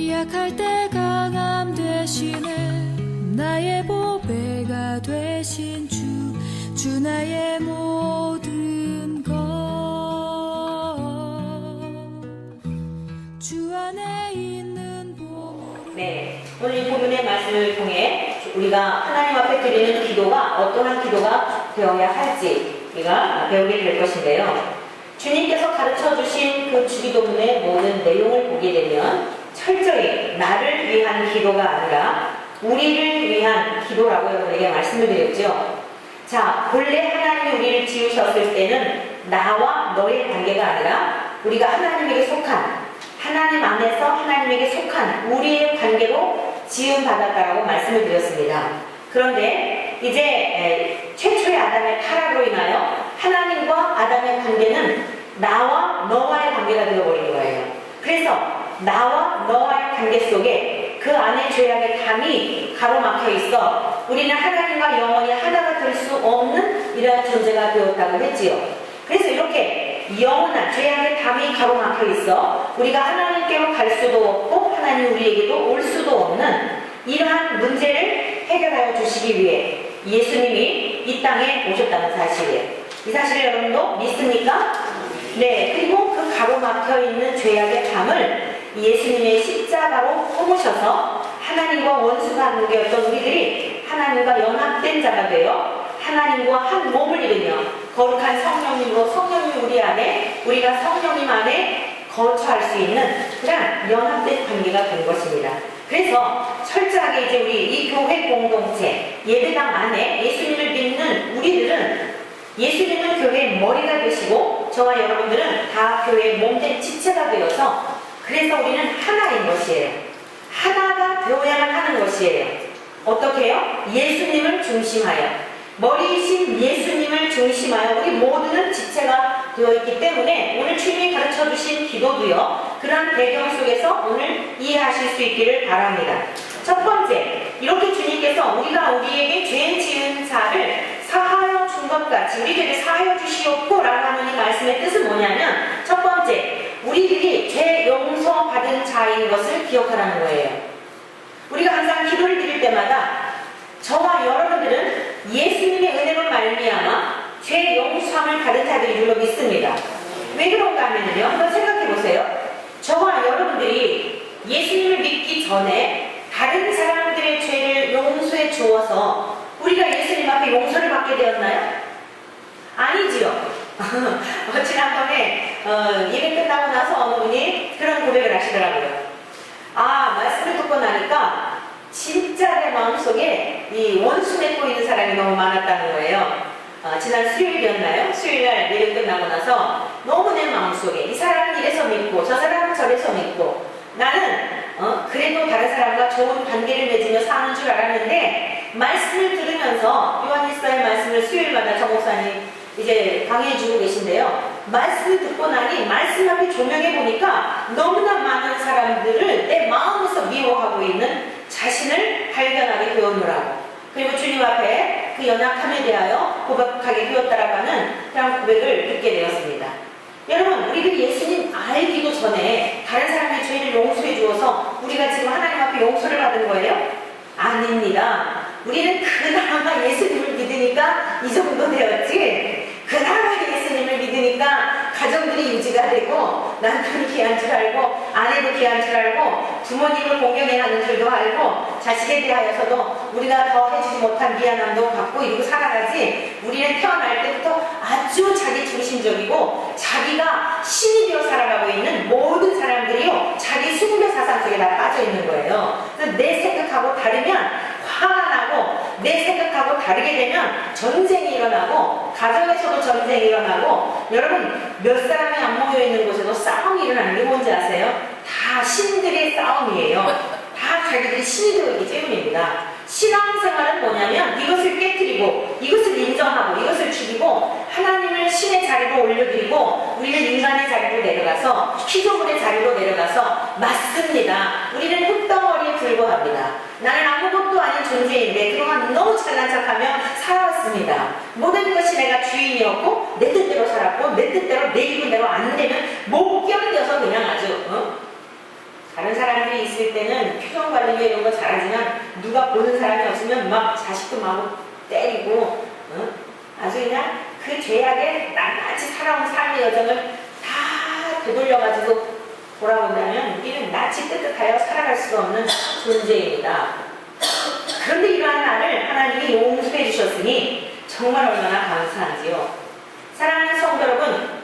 약할 때 강함 되시네 나의 보배가 되신 주 나의 모든 것 주 안에 있는 보물. 네, 오늘 이 본문의 말씀을 통해 우리가 하나님 앞에 드리는 기도가 어떠한 기도가 되어야 할지 우리가 배우게 될 것인데요. 주님께서 가르쳐 주신 그 주기도문의 모든 내용을 보게 되면 철저히 나를 위한 기도가 아니라 우리를 위한 기도라고 여러분에게 말씀을 드렸죠. 자, 본래 하나님이 우리를 지으셨을 때는 나와 너의 관계가 아니라 우리가 하나님에게 속한, 하나님 안에서 하나님에게 속한 우리의 관계로 지음받았다라고 말씀을 드렸습니다. 그런데 이제 최초의 아담의 타락으로 인하여 하나님과 아담의 관계는 나와 너와의 관계가 되어버린 거예요. 그래서 나와 너와의 관계 속에 그 안에 죄악의 담이 가로막혀 있어 우리는 하나님과 영원히 하나가 될 수 없는 이러한 존재가 되었다고 했지요. 그래서 이렇게 영원한 죄악의 담이 가로막혀 있어 우리가 하나님께로 갈 수도 없고 하나님 우리에게도 올 수도 없는 이러한 문제를 해결하여 주시기 위해 예수님이 이 땅에 오셨다는 사실이에요. 이 사실을 여러분도 믿습니까? 네, 그리고 그 가로막혀 있는 죄악의 담을 예수님의 십자가로 품으셔서 하나님과 원수 관계였던 우리들이 하나님과 연합된 자가 되어 하나님과 한 몸을 이루며 거룩한 성령님으로 성령님 우리 안에 우리가 성령님 안에 거처할 수 있는 그런 연합된 관계가 된 것입니다. 그래서 철저하게 이제 우리 이 교회 공동체 예배당 안에 예수님을 믿는 우리들은 예수님은 교회의 머리가 되시고 저와 여러분들은 다 교회의 몸된 지체가 되어서 그래서 우리는 하나인 것이에요. 하나가 되어야만 하는 것이에요. 어떻게 해요? 예수님을 중심하여 머리이신 예수님을 중심하여 우리 모두는 지체가 되어 있기 때문에 오늘 주님이 가르쳐 주신 기도도요. 그런 배경 속에서 오늘 이해하실 수 있기를 바랍니다. 첫 번째, 이렇게 주님께서 우리가 우리에게 죄 지은 자를 사하여 준 것 같이 우리 죄를 사하여 주시옵고 라고 하는 이 말씀의 뜻은 뭐냐면 첫 번째, 우리들이 죄 용서 받은 자인 것을 기억하라는 거예요. 우리가 항상 기도를 드릴 때마다 저와 여러분들은 예수님의 은혜로 말미암아 죄 용서함을 받은 자들인 줄로 믿습니다. 왜 그런가 하면요, 한번 생각해 보세요. 저와 여러분들이 예수님을 믿기 전에 다른 사람들의 죄를 용서해 주어서 우리가 예수님 앞에 용서를 받게 되었나요? 아니지요. 지난번에 예배 끝나고 나서 어느 분이 그런 고백을 하시더라고요. 말씀을 듣고 나니까 진짜 내 마음속에 이 원수 맺고 있는 사람이 너무 많았다는 거예요. 지난 수요일이었나요? 수요일날 예배 끝나고 나서 너무 내 마음속에 이 사람은 이래서 믿고 저 사람은 저래서 믿고 나는 그래도 다른 사람과 좋은 관계를 맺으며 사는 줄 알았는데 말씀을 들으면서 요한일서의 말씀을 수요일마다 정 목사님 이제 강의해주고 계신데요. 말씀을 듣고 나니 말씀 앞에 조명해 보니까 너무나 많은 사람들을 내 마음에서 미워하고 있는 자신을 발견하게 되었노라고. 그리고 주님 앞에 그 연약함에 대하여 고백하게 되었다라고 하는 그런 고백을 듣게 되었습니다. 여러분, 우리들이 예수님 알기도 전에 다른 사람의 죄를 용서해 주어서 우리가 지금 하나님 앞에 용서를 받은 거예요? 아닙니다. 우리는 그나마 예수님을 믿으니까 이 정도 되었지, 그나마 예수님을 믿으니까 가정들이 유지가 되고 남편이 귀한 줄 알고 아내도 귀한 줄 알고 부모님을 공경해 하는 줄도 알고 자식에 대하여서도 우리가 더 해주지 못한 미안함도 갖고 이러고 살아가지, 우리는 태어날 때부터 아주 자기 중심적이고 자기가 신이 되어 살아가고 있는 모든 사람들이요 자기 숭배 사상 속에 다 빠져 있는 거예요. 그래서 내 생각하고 다르면 화가 나고 내 생각하고 다르게 되면 전쟁이 일어나고 가정에서도 전쟁이 일어나고 여러분 몇 사람이 안 모여 있는 곳에도 싸움이 일어나는 게 뭔지 아세요? 다 신들의 싸움이에요. 다 자기들이 신이 되어 있기 때문입니다. 신앙생활은 뭐냐면 이것을 깨뜨리고 이것을 인정하고 이것을 죽이고 하나님을 신의 자리로 올려드리고 우리는 인간의 자리로 내려가서 피조물의 자리로 내려가서 맞습니다. 우리는 흙덩어리에 불과합니다. 나는 아무것도 아닌 존재인데 그동안 너무 잘난 척하며 살아왔습니다. 모든 것이 내가 주인이었고 내 뜻대로 살았고 내 뜻대로 내 기분대로 안 되면 못 견뎌서 그냥 아주 다른 사람들이 있을 때는 표정 관리 이런 거 잘하지만 누가 보는 사람이 없으면 막 자식도 막 때리고 아주 그냥 그 죄악에 낱낱이 살아온 삶의 여정을 다 되돌려가지고 돌아본다면 우리는 낯이 뜨뜻하여 살아갈 수가 없는 존재입니다. 그런데 이러한 나를 하나님이 용서해 주셨으니 정말 얼마나 감사한지요. 사랑하는 성도 여러분,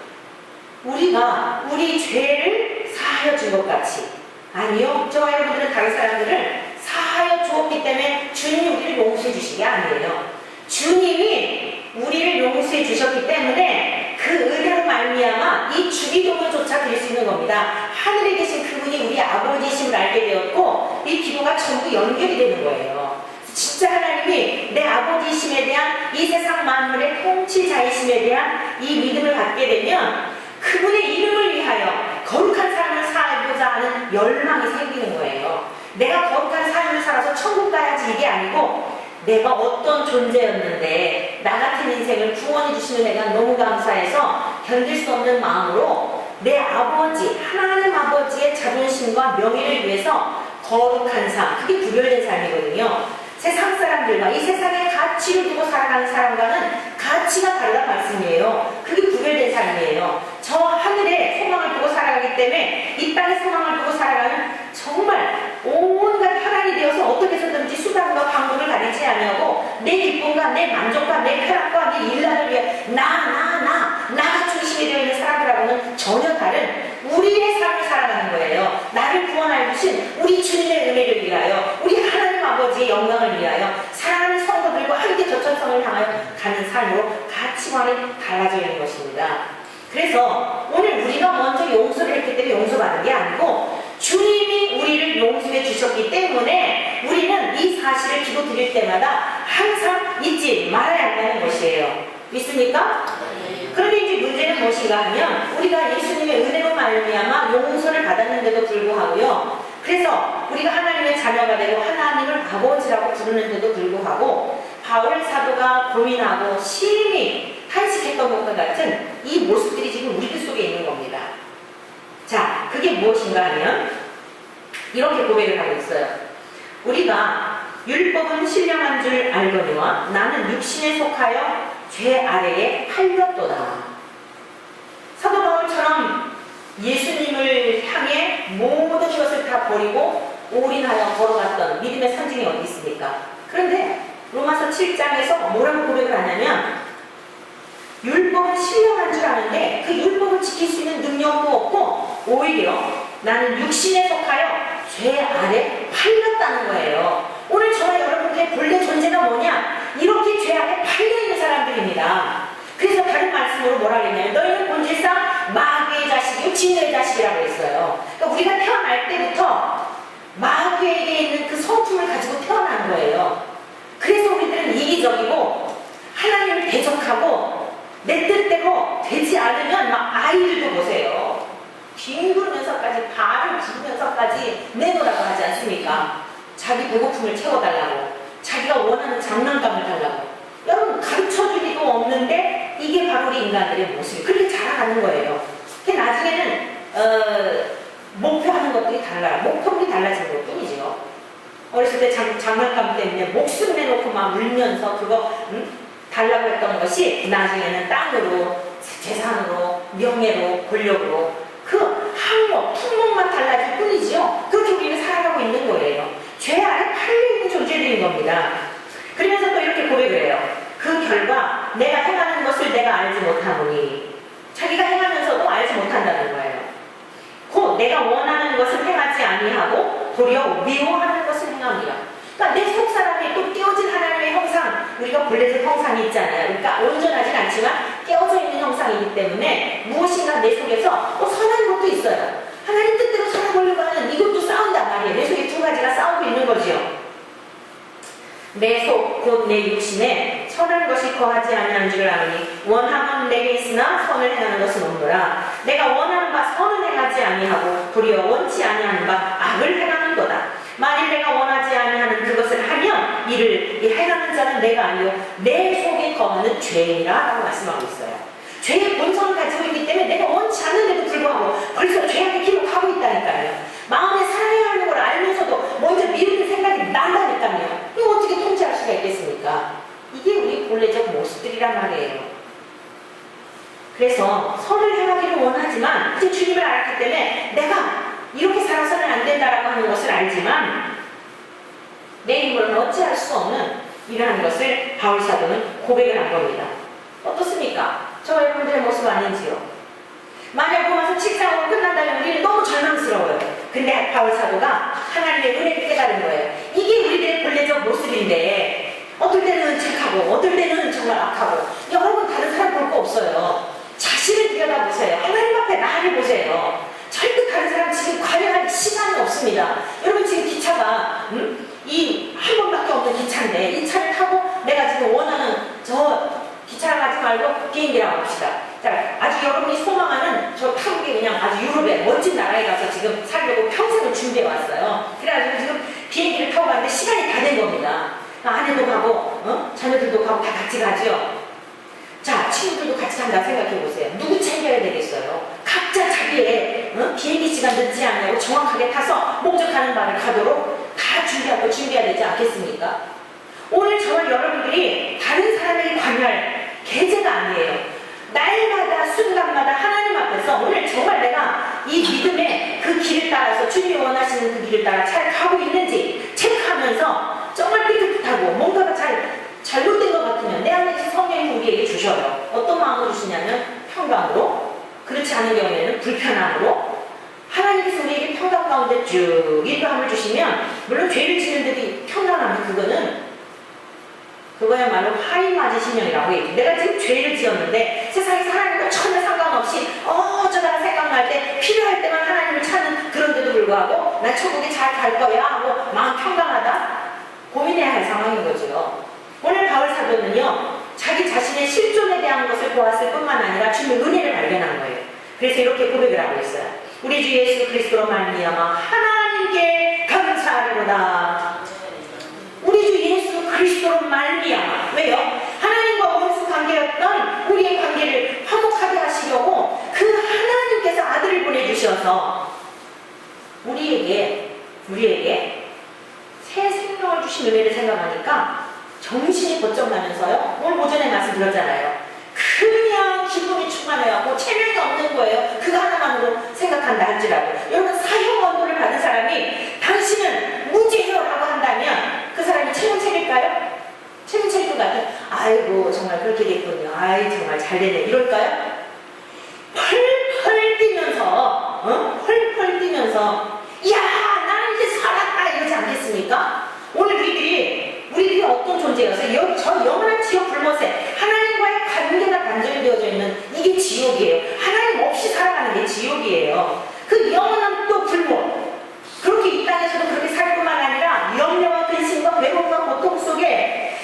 우리가 우리 죄를 사하여 준 것 같이, 아니요, 저와 여러분들은 다른 사람들을 사하여 주었기 때문에 주님이 우리를 용서해 주신 게 아니에요. 주님이 우리를 용서해 주셨기 때문에 그 은혜로 말미암아 이 주기도문조차 드릴 수 있는 겁니다. 하늘에 계신 그분이 우리 아버지이심을 알게 되었고 이 기도가 전부 연결이 되는 거예요. 진짜 하나님이 내 아버지이심에 대한 이 세상 만물의 통치자이심에 대한 이 믿음을 갖게 되면 그분의 이름을 위하여 거룩한 삶을 살고자 하는 열망이 생기는 거예요. 내가 거룩한 삶을 살아서 천국 가야지 이게 아니고 내가 어떤 존재였는데 나 같은 인생을 구원해 주시는 내가 너무 감사해서 견딜 수 없는 마음으로 내 아버지, 하나님 아버지의 자존심과 명예를 위해서 거룩한 삶, 그게 구별된 삶이거든요. 세상 사람들과 이 세상의 가치를 두고 살아가는 사람과는 가치가 다르다는 말씀이에요. 그게 구별된 삶이에요. 저 하늘에 소망을 두고 살아가기 때문에 이 땅에 소망을 두고 살아가는 정말 온갖 혈안이 되어서 어떻게 해서든지 수단과 방법을 가리지 아니하고 내 기쁨과 내 만족과 내 쾌락과 내 일락을 위해 나가 중심이 되어 있는 사람들하고는 전혀 다른 우리의 삶을 살아가는 거예요. 나를 구원하여 주신 우리 주님의 은혜를 위하여, 우리 하나님 아버지의 영광을 위하여 사랑하는 성도들과 함께 저천성을 향하여 가는 삶으로 가치관이 달라져 있는 것입니다. 그래서 오늘 우리가 먼저 용서를 했기 때문에 용서받은 게 아니고 주님이 우리를 용서해 주셨기 때문에 우리는 이 사실을 기도 드릴 때마다 항상 잊지 말아야 한다는 것이에요. 믿습니까? 그런데 이제 문제는 무엇인가 하면 우리가 예수님의 은혜로 말미암아 용서를 받았는데도 불구하고요. 그래서 우리가 하나님의 자녀가 되고 하나님을 아버지라고 부르는데도 불구하고 바울 사도가 고민하고 심히 탄식했던 것과 같은 이 모습들이 지금 우리들 속에 있는 겁니다. 자, 그게 무엇인가 하면 이렇게 고백을 하고 있어요. 우리가 율법은 신령한 줄 알거니와 나는 육신에 속하여 죄 아래에 팔렸도다. 사도 바울처럼 예수님을 향해 모든 것을 다 버리고 올인하여 걸어갔던 믿음의 상징이 어디 있습니까? 그런데 로마서 7장에서 뭐라고 고백을 하냐면 율법은 신령한 줄 아는데 그 율법을 지킬 수 있는 능력도 없고 오히려 나는 육신에 속하여 죄 아래 팔렸다는 거예요. 오늘 저와 여러분들의 본래 존재가 뭐냐? 이렇게 죄 아래 팔려있는 사람들입니다. 그래서 다른 말씀으로 뭐라 그랬냐면 너희는 본질상 마귀의 자식이요 진노의 자식이라고 했어요. 그러니까 우리가 태어날 때부터 마귀에게 있는 그 성품을 가지고 태어난 거예요. 그래서 우리들은 이기적이고 하나님을 대적하고 내 뜻대로 되지 않으면 막 아이들도 보세요. 뒹구르면서까지 발을 구르면서까지 내놓으라고 하지 않습니까? 자기 배고픔을 채워달라고, 자기가 원하는 장난감을 달라고. 여러분 가르쳐줄 리도 없는데 이게 바로 우리 인간들의 모습이 그렇게 자라가는 거예요. 근데 나중에는 목표하는 것들이 달라요. 목표물이 달라지는 것 뿐이죠. 어렸을 때 장난감 때문에 목숨 내놓고 막 울면서 그거 달라고 했던 것이 나중에는 땅으로, 재산으로, 명예로, 권력으로 그 항목, 품목만 달라질 뿐이지요. 그렇게 우리는 살아가고 있는 거예요. 죄 아래 팔려있는 존재들인 겁니다. 그러면서 또 이렇게 고백을 해요. 그 결과 내가 행하는 것을 내가 알지 못하노니, 자기가 행하면서도 알지 못한다는 거예요. 곧 내가 원하는 것을 행하지 아니하고 도리어 미워하는 것을 행함이라. 그러니까 내 속사람이 또 깨어진 하나님의 형상, 우리가 본래의 형상이 있잖아요. 그러니까 온전하진 않지만 깨어져 있는 형상이기 때문에 무엇인가 내 속에서 선한 것도 있어요. 하나님 뜻대로 살아보려고 하는 이것도 싸운단 말이에요. 내 속에 두 가지가 싸우고 있는 거지요. 내 속, 곧 내 육신에 선한 것이 거하지 아니하는 줄 아노니 원함은 내게 있으나 선을 행하는 것은 없노라. 내가 원하는 바 선을 행하지 아니하고 도리어 원치 아니하는 바 악을 행하는도다. 만일 내가 원하지 아니하는 그것을 하면 이를 행하는 자는 내가 아니요 내 속에 거하는 죄이라 라고 말씀하고 있어요. 죄의 본성을 가지고 있기 때문에 내가 원치 않는데도 불구하고 벌써 죄악의 길로 가고 있다니까요. 마음에 사랑해야 하는 걸 알면서 고백이란 말이에요. 그래서 선을 행하기를 원하지만 이제 주님을 알았기 때문에 내가 이렇게 살아서는 안 된다라고 하는 것을 알지만 내 힘으로는 어찌할 수 없는 이러한 것을 바울 사도는 고백을 한 겁니다. 어떻습니까? 저와 여러분들의 모습 아닌지요? 만약 로마서 7장으로 끝난다면 우리는 너무 절망스러워요. 근데 바울 사도가 하나님의 은혜를 깨달은 거예요. 이게 우리들의 본래적 모습인데 어떨 때는 착하고 어떨 때는 정말 악하고 여러분 다른 사람 볼 거 없어요. 자신을 들여다보세요. 하나님 앞에 나를 보세요. 절대 다른 사람 지금 관여할 시간이 없습니다. 여러분 지금 기차가 이 한 번밖에 없는 기차인데 이 차를 타고 내가 지금 원하는 저 기차를 가지 말고 비행기라고 합시다. 자, 아주 여러분이 소망하는 저 타국에 그냥 아주 유럽의 멋진 나라에 가서 지금 살려고 평생을 준비해 왔어요. 그래가지고 지금 비행기를 타고 가는데 시간이 다 된 겁니다. 아내도 가고 자녀들도 가고 다 같이 가죠. 자, 친구들도 같이 간다 생각해 보세요. 누구 챙겨야 되겠어요? 각자 자기의 비행기 시간 늦지 않냐고 정확하게 타서 목적하는 바를 가도록 다 준비하고 준비해야 되지 않겠습니까? 오늘 저와 여러분들이 다른 사람에게 관여할 계제가 아니에요. 날마다 순간마다 하나님 앞에서 오늘 정말 내가 이 믿음의 그 길을 따라서 주님이 원하시는 그 길을 따라 잘 가고 있는지 체크하면서 정말 삐끗하고 뭔가가 잘못된 것 같으면 내 안에 성령이 우리에게 주셔요. 어떤 마음으로 주시냐면 평강으로, 그렇지 않은 경우에는 불편함으로 하나님께서 우리에게 평강 가운데 쭉 인도함을 주시면 물론 죄를 짓는데도 평강함은 그거야말로 하인 맞은 신령이라고 해요. 내가 지금 죄를 지었는데 세상에서 하나님과 전혀 상관없이 어쩌다가 생각날 때 필요할 때만 하나님을 찾는 그런데도 불구하고 나 천국에 잘 갈 거야 하고 마음 평강하다 고민해야 할 상황인 거죠. 오늘 바울 사도는요 자기 자신의 실존에 대한 것을 보았을 뿐만 아니라 주님의 은혜를 발견한 거예요. 그래서 이렇게 고백을 하고 있어요. 우리 주 예수 그리스도로 말미암아 하나님께 감사하리로다. 우리 주 예수 그리스도로 말미암아. 왜요? 하나님과 원수 관계였던 우리의 관계를 화목하게 하시려고 그 하나님께서 아들을 보내주셔서 우리에게 새 생명을 주신 은혜를 생각하니까 정신이 번쩍 나면서요. 오늘 오전에 말씀드렸잖아요. 그냥 기분이 충만해갖고 체면이 없는 거예요. 그거 하나만으로 생각한다 할지라도. 여러분 사형 언도를 받은 사람이 당신은 무죄해요라고 한다면 그 사람이 체면 차릴까요? 체면 차릴 것 같아요. 아이고 정말 그렇게 됐군요. 아이 정말 잘 되네 이럴까요? 펄펄 뛰면서 펄펄 뛰면서 야 나는 이제 살았다 이러지 않겠습니까? 오늘 우리들이 어떤 존재였어요? 저 영원한 지옥 불못에 하나님과의 관계가 단절되어져 있는 이게 지옥이에요. 하나님 없이 살아가는 게 지옥이에요. 그 영원한 또 불못. 그렇게 이 땅에서도 그렇게 살 뿐만 아니라 염려와 근심과 외로움과 고통 속에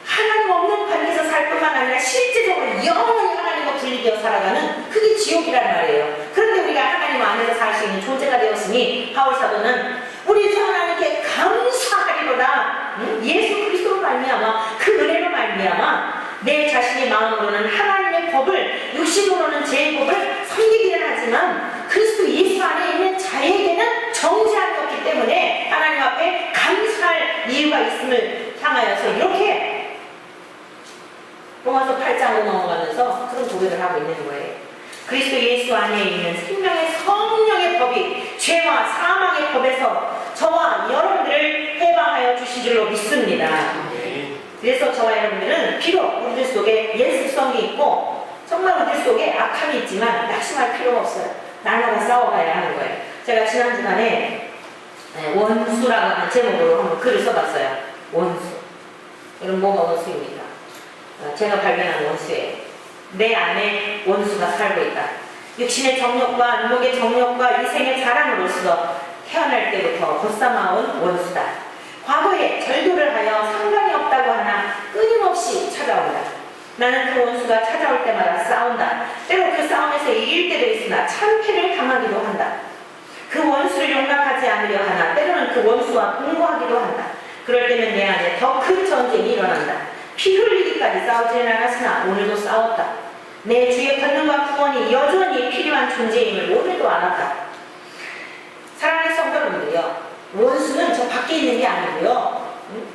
하나님 없는 관계에서 살 뿐만 아니라 실제적으로 영원히 하나님과 분리되어 살아가는 그게 지옥이란 말이에요. 그런데 우리가 하나님 안에서 살 수 있는 존재가 되었으니 바울 사도는 우리 주 하나님께 감사하리로다. 예수 그리스도로 말미암아 그 은혜로 말미암아 내 자신의 마음으로는 하나님의 법을 육신으로는 제 법을 섬기기는 하지만 그리스도 예수 안에 있는 자에게는 정죄함이었기 때문에 하나님 앞에 감사할 이유가 있음을 향하여서 이렇게 로마서 8장으로 넘어가면서 그런 고백을 하고 있는 거예요. 그리스도 예수 안에 있는 생명의 성령의 법이 죄와 사망의 법에서 저와 여러분들을 해방하여 주신 줄로 믿습니다. 그래서 저와 여러분들은 비록 우리들 속에 예습성이 있고 정말 우리들 속에 악함이 있지만 낙심할 필요가 없어요. 날마다 싸워가야 하는 거예요. 제가 지난 주간에 원수라고 하는 제목으로 한번 글을 써봤어요. 원수. 여러분 뭐가 원수입니까? 제가 발견한 원수예요. 내 안에 원수가 살고 있다. 육신의 정욕과 안목의 정욕과 이생의 자랑으로서 태어날 때부터 벗삼아온 원수다. 과거에 절도를 하여 상관이 없다고 하나 끊임없이 찾아온다. 나는 그 원수가 찾아올 때마다 싸운다. 때로 그 싸움에서 이길 때도 있으나 참패를 당하기도 한다. 그 원수를 용납하지 않으려 하나 때로는 그 원수와 동거하기도 한다. 그럴 때면 내 안에 더 큰 전쟁이 일어난다. 피 흘리기까지 싸우지는 않았으나 오늘도 싸웠다. 내 주의 권능과 구원이 여전히 필요한 존재임을 오늘도 알았다. 사랑하는 성도 여러분들이요, 원수는 저 밖에 있는 게 아니고요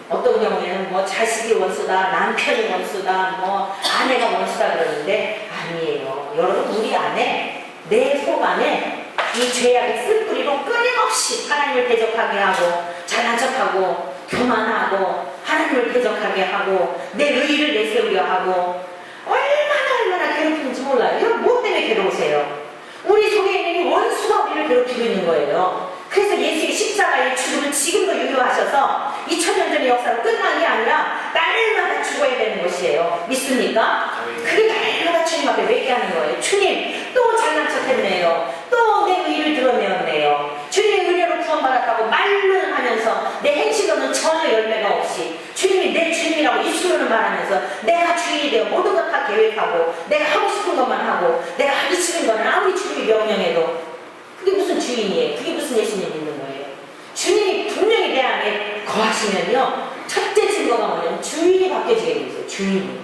어떤 경우에는 뭐 자식이 원수다, 남편이 원수다, 뭐 아내가 원수다 그러는데 아니에요. 여러분 우리 안에 내 속 안에 이 죄악의 쓴뿌리로 끊임없이 하나님을 대적하게 하고 잘난 척하고 교만하고 하나님을 대적하게 하고 내 의의를 내세우려 하고 얼마나 괴롭히는지 몰라요. 여러분 뭐 때문에 괴로우세요? 우리 속에 있는 이 원수가 우리를 괴롭히고 있는 거예요. 그래서 예수의 십자가의 죽음을 지금도 유효하셔서 2000년 전의 역사로 끝난 게 아니라 날마다 죽어야 되는 것이에요. 믿습니까? 그게 날마다 주님 앞에 맺게 하는 거예요. 주님 또 잘난 척했네요. 또 내 의를 드러내었네요. 주님의 은혜로 구원받았다고 말로는 하면서 내 행실로는 전혀 열매가 없이 주님이 내 주님이라고 입술로는 말하면서 내가 주인이 되어 모든 것 다 계획하고 내가 하고 싶은 것만 하고 내가 하기 싫은 거는 아무리 주님이 명령해도 그게 무슨 주인이에요? 그게 무슨 예수님 믿는 거예요? 주님이 분명히 내 안에 거하시면요 첫째 증거가 뭐냐면 주인이 바뀌어지게 되죠. 주인이.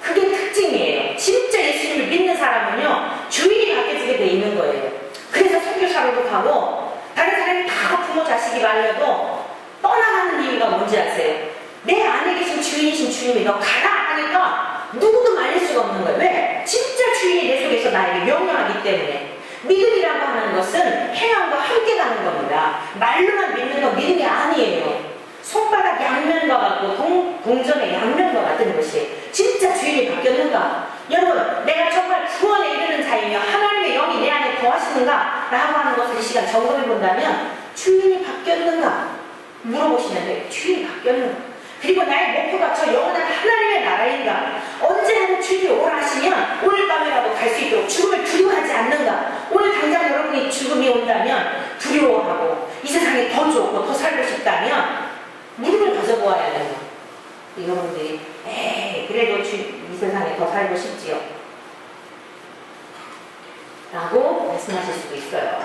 그게 특징이에요. 진짜 예수님을 믿는 사람은요 주인이 바뀌어지게 돼 있는 거예요. 그래서 선교사로도 가고 다른 사람이 다 부모 자식이 말려도 떠나가는 이유가 뭔지 아세요? 내 안에 계신 주인이신 주님이 너 가라 하니까 누구도 말릴 수가 없는 거예요. 왜? 진짜 주인이 내 속에서 나에게 명령하기 때문에. 믿음이라고 하는 것은 행함과 함께 가는 겁니다. 말로만 믿는 건 믿음이 아니에요. 손바닥 양면과 같고 동전의 양면과 같은 것이 진짜 주인이 바뀌었는가? 여러분 내가 정말 구원에 이르는 자이며 하나님의 영이 내 안에 거하시는가? 라고 하는 것을 이 시간 점검해 본다면 주인이 바뀌었는가? 물어보시면 돼요. 주인이 바뀌었는가? 그리고 나의 목표가 저 영원한 하나님의 나라인가? 언제나 주님이 오라 하시면 오늘 밤에라도 갈 수 있도록 죽음을 두려워하지 않는가? 오늘 당장 여러분이 죽음이 온다면 두려워하고 이 세상에 더 좋고 더 살고 싶다면 믿음을 가져보아야 돼요. 여러분들이 그래도 이 세상에 더 살고 싶지요 라고 말씀하실 수도 있어요.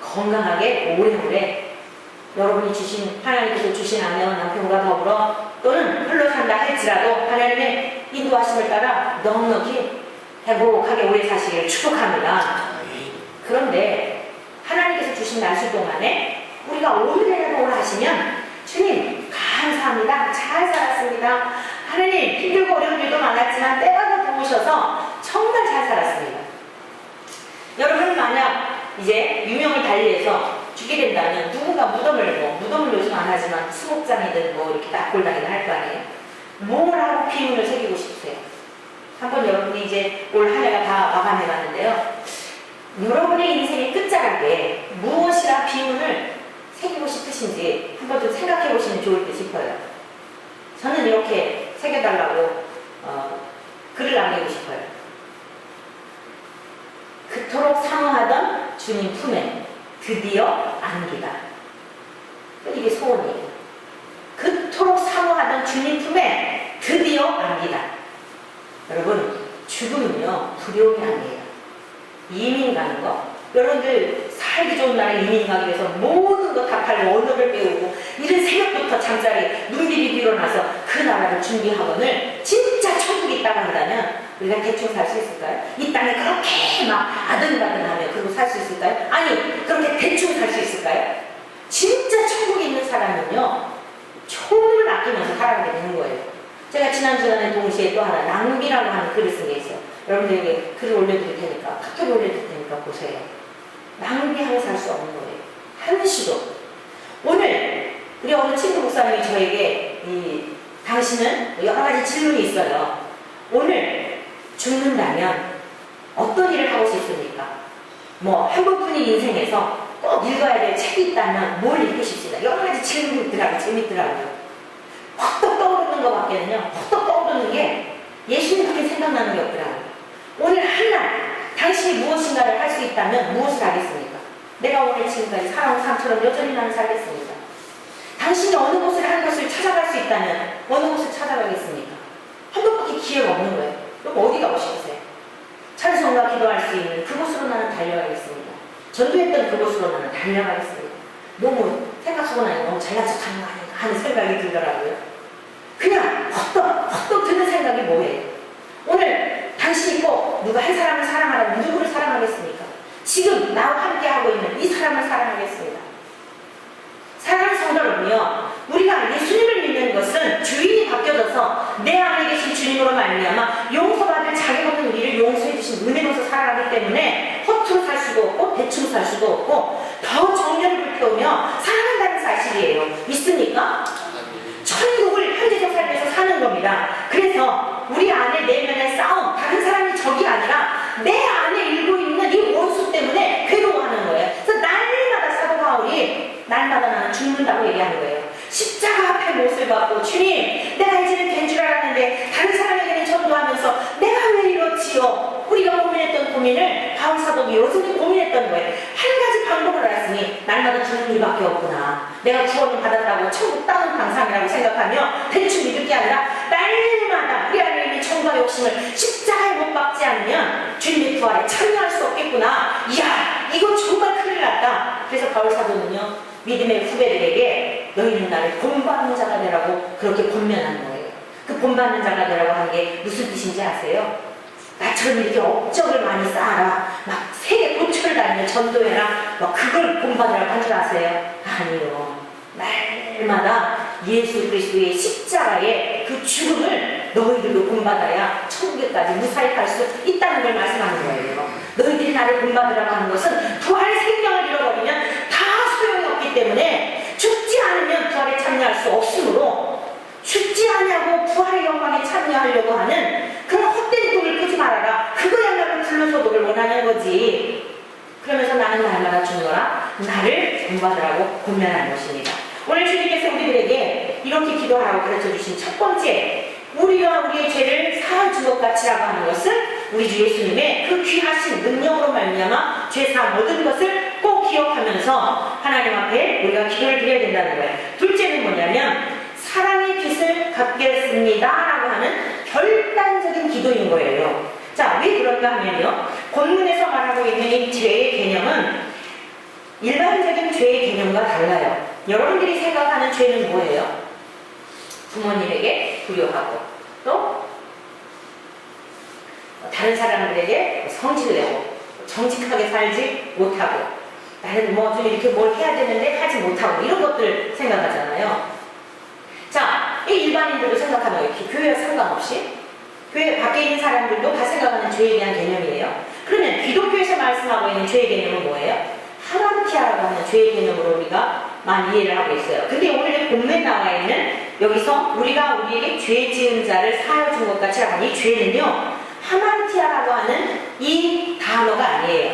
건강하게 오래오래 여러분이 주신 하나님께서 주신 아내와 남편과 더불어 또는 홀로 산다 할지라도 하나님의 인도하심을 따라 넉넉히 행복하게 오래 사시기를 축복합니다. 그런데 하나님께서 주신 날수 동안에 우리가 오늘이라도 오라 하시면 주님 감사합니다. 잘 살았습니다. 하나님 힘들고 어려운 일도 많았지만 때가 더 도우셔서 정말 잘 살았습니다. 여러분 만약 이제 유명을 달리해서 죽게 된다면 누군가 무덤을 요즘 안 하지만 수목장이든 뭐 이렇게 납골당이든 할 거 아니에요. 뭘 하고 비문을 새기고 싶으세요? 한번 여러분이 이제 올 한 해가 다 마감해 갔는데요. 여러분의 인생의 끝자락에 무엇이라 비문을 새기고 싶으신지 한번 좀 생각해 보시면 좋을 듯 싶어요. 저는 이렇게 새겨달라고 글을 남기고 싶어요. 그토록 사모하던 주님 품에 드디어 안기다. 이게 소원이에요. 그토록 사모하던 주님 품에 드디어 안기다. 여러분 죽음은요 두려움이 아니에요. 이민 가는 거 여러분들 살기 좋은 나라에 이민 가기 위해서 모든 거 다 팔고 언어를 배우고 이른 새벽부터 잠자리 눈 비비고 일어나서 그 나라를 준비하거늘 진짜 천국이 있다고 한다면 우리가 대충 살 수 있을까요? 이 땅에 그렇게 막 아등바등하며 그러고 살 수 있을까요? 아니 그렇게 대충 살 수 있을까요? 진짜 천국에 있는 사람은요 초를 아끼면서 살아가게 되는 거예요. 제가 지난주간에 동시에 또 하나 낭비라고 하는 글을 쓴 게 있어요. 여러분들에게 글을 올려드릴 테니까 카톡에 올려드릴 테니까 보세요. 낭비하고 살 수 없는 거예요. 한시도. 오늘 우리 어느 친구 목사님이 저에게 당신은 여러 가지 질문이 있어요. 오늘 죽는다면 어떤 일을 하고 싶습니까? 뭐 한 번뿐인 인생에서 꼭 읽어야 될 책이 있다면 뭘 읽고 싶습니다. 여러 가지 질문이 있더라고요. 재밌더라고요. 헛떡 떠오르는 것밖에는요. 헛떡 떠오르는 게 예수님밖에 생각나는 게 없더라고요. 오늘 한날 당신이 무엇인가를 할 수 있다면 무엇을 하겠습니까? 내가 오늘 지금까지 살아온 삶처럼 여전히 나는 살겠습니다. 당신이 어느 곳을 하는 것을 찾아갈 수 있다면 어느 곳을 찾아가겠습니까? 한 번밖에 기회가 없는 거예요. 그럼 어디 가고 싶으세요? 찬송과 기도할 수 있는 그곳으로 나는 달려가겠습니다. 전도했던 그곳으로 나는 달려가겠습니다. 너무 생각하고 나니 너무 잘난 척하는 거 아닌가 하는 생각이 들더라고요. 그냥 헛떡 드는 생각이 뭐예요? 오늘 당신이 꼭 누가 한 사람을 사랑하라면 누구를 사랑하겠습니까? 지금 나와 함께하고 있는 이 사람을 사랑하겠습니다. 사랑하는 성도 여러분요, 우리가 내 안에 계신 주님으로 말미암아 용서받을 자격 없는 우리를 용서해 주신 은혜로서 살아가기 때문에 허투루 살 수도 없고 대충 살 수도 없고 더 정열을 불태우며 살아간다는 사실이에요. 믿습니까? 천국을 현재적 삶에서 사는 겁니다. 그래서 우리 안에 내면의 싸움, 다른 사람이 적이 아니라 내 안에 일고 있는 이 원수 때문에 괴로워하는 거예요. 그래서 날마다 사도 바울이 날마다 나는 죽는다고 얘기하는 거예요. 십자가 앞에 못을 받고 주님 내가 이제는 된 줄 알았는데 다른 사람에게는 전도하면서 내가 왜 이렇지요? 우리가 고민했던 고민을 바울 사도도 여전히 고민했던 거예요. 한 가지 방법을 알았으니 날마다 죽는 일밖에 없구나. 내가 구원을 받았다고 천국 따는 방상이라고 생각하며 대충 믿을 게 아니라 날마다 우리 안에 있는 천국의 욕심을 십자가에 못 박지 않으면 주님의 부활에 참여할 수 없겠구나. 이야 이거 정말 큰일 났다. 그래서 바울 사도는요 믿음의 후배들에게 너희는 나를 본받는 자가 되라고 그렇게 권면하는 거예요. 그 본받는 자가 되라고 하는 게 무슨 뜻인지 아세요? 나처럼 이렇게 업적을 많이 쌓아라, 막 세계 도처를 다니며 전도해라, 막 그걸 본받으라고 하는 줄 아세요? 아니요. 날마다 예수 그리스도의 십자가의 그 죽음을 너희들도 본받아야 천국에까지 무사히 갈 수 있다는 걸 말씀하는 거예요. 너희들이 나를 본받으라고 하는 것은 부활의 생명을 잃어버리면 다 소용이 없기 때문에 죽지 않으면 부활에 참여할 수 없으므로 죽지 않냐고 부활의 영광에 참여하려고 하는 그런 헛된 꿈을 꾸지 말아라. 그거야말로 불로소득을 원하는 거지. 그러면서 나는 날마다 죽노라. 나를 본받으라고 권면하는 것입니다. 오늘 주님께서 우리들에게 이렇게 기도하라고 가르쳐주신 첫 번째, 우리와 우리의 죄를 사하여 준 것 같이라고 하는 것은 우리 주 예수님의 그 귀하신 능력으로 말미암아 죄사함 모든 것을 꼭 기억하면서 하나님 앞에 우리가 기도를 드려야 된다는 거예요. 둘째는 뭐냐면 사랑의 빚을 갚겠습니다 라고 하는 결단적인 기도인 거예요. 자, 왜 그런가 하면요, 본문에서 말하고 있는 이 죄의 개념은 일반적인 죄의 개념과 달라요. 여러분들이 생각하는 죄는 뭐예요? 부모님에게 불효하고 또 다른 사람들에게 성질을 내고 정직하게 살지 못하고 나는 뭐 좀 이렇게 뭘 해야 되는데 하지 못하고 이런 것들 생각하잖아요. 자, 이 일반인들도 생각하면 이렇게 교회와 상관없이 교회 밖에 있는 사람들도 다 생각하는 죄에 대한 개념이에요. 그러면 기독교에서 말씀하고 있는 죄의 개념은 뭐예요? 하마르티아라고 하는 죄의 개념으로 우리가 많이 이해를 하고 있어요. 근데 오늘 본문에 나와 있는 여기서 우리가 우리에게 죄 지은 자를 사하여 준 것 같이 하는 이 죄는요, 하마르티아라고 하는 이 단어가 아니에요.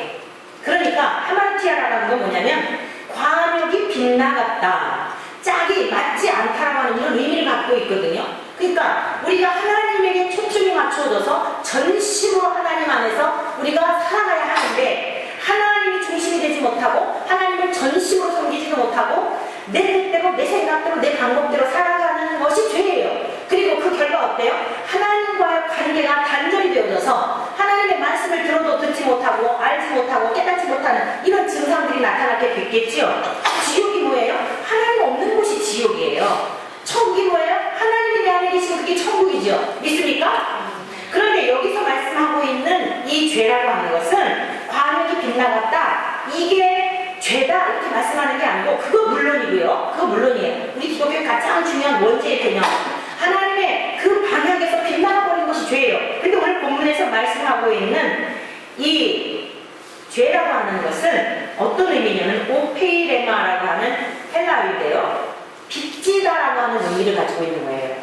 그러니까 하마르티아라고 하는 건 뭐냐면 관역이 빗나갔다, 짝이 맞지 않다라고 하는 이런 의미를 갖고 있거든요. 그러니까 우리가 하나님에게 초점이 맞춰져서 전심으로 하나님 안에서 우리가 살아가야 하는데 하나님이 중심이 되지 못하고 하나님을 전심으로 섬기지도 못하고 내 뜻대로 내 생각대로 내 방법대로 살아가는 것이 죄예요. 그리고 그 결과 어때요? 하나님과의 관계가 단절이 되어져서 하나님의 말씀을 들어도 듣지 못하고 알지 못하고 깨닫지 못하는 이런 증상들이 나타나게 됐겠지요. 지옥이 뭐예요? 하나님 없는 곳이 지옥이에요. 천국이 뭐예요? 하나님이 내 안에 계시면 그게 천국이죠. 믿습니까? 그런데 여기서 말씀하고 있는 이 죄라고 하는 것은 관역이 빗나갔다, 이게 죄다 이렇게 말씀하는 게 아니고, 그거 물론이고요. 그거 물론이에요. 우리 기독교의 가장 중요한 원죄의 개념, 하나님의 그 방향에서 빗나가버린 것이 죄예요. 근데 오늘 본문에서 말씀하고 있는 이 죄라고 하는 것은 어떤 의미냐면 오페이레마라고 하는 헬라어인데요, 빚지다라고 하는 의미를 가지고 있는 거예요.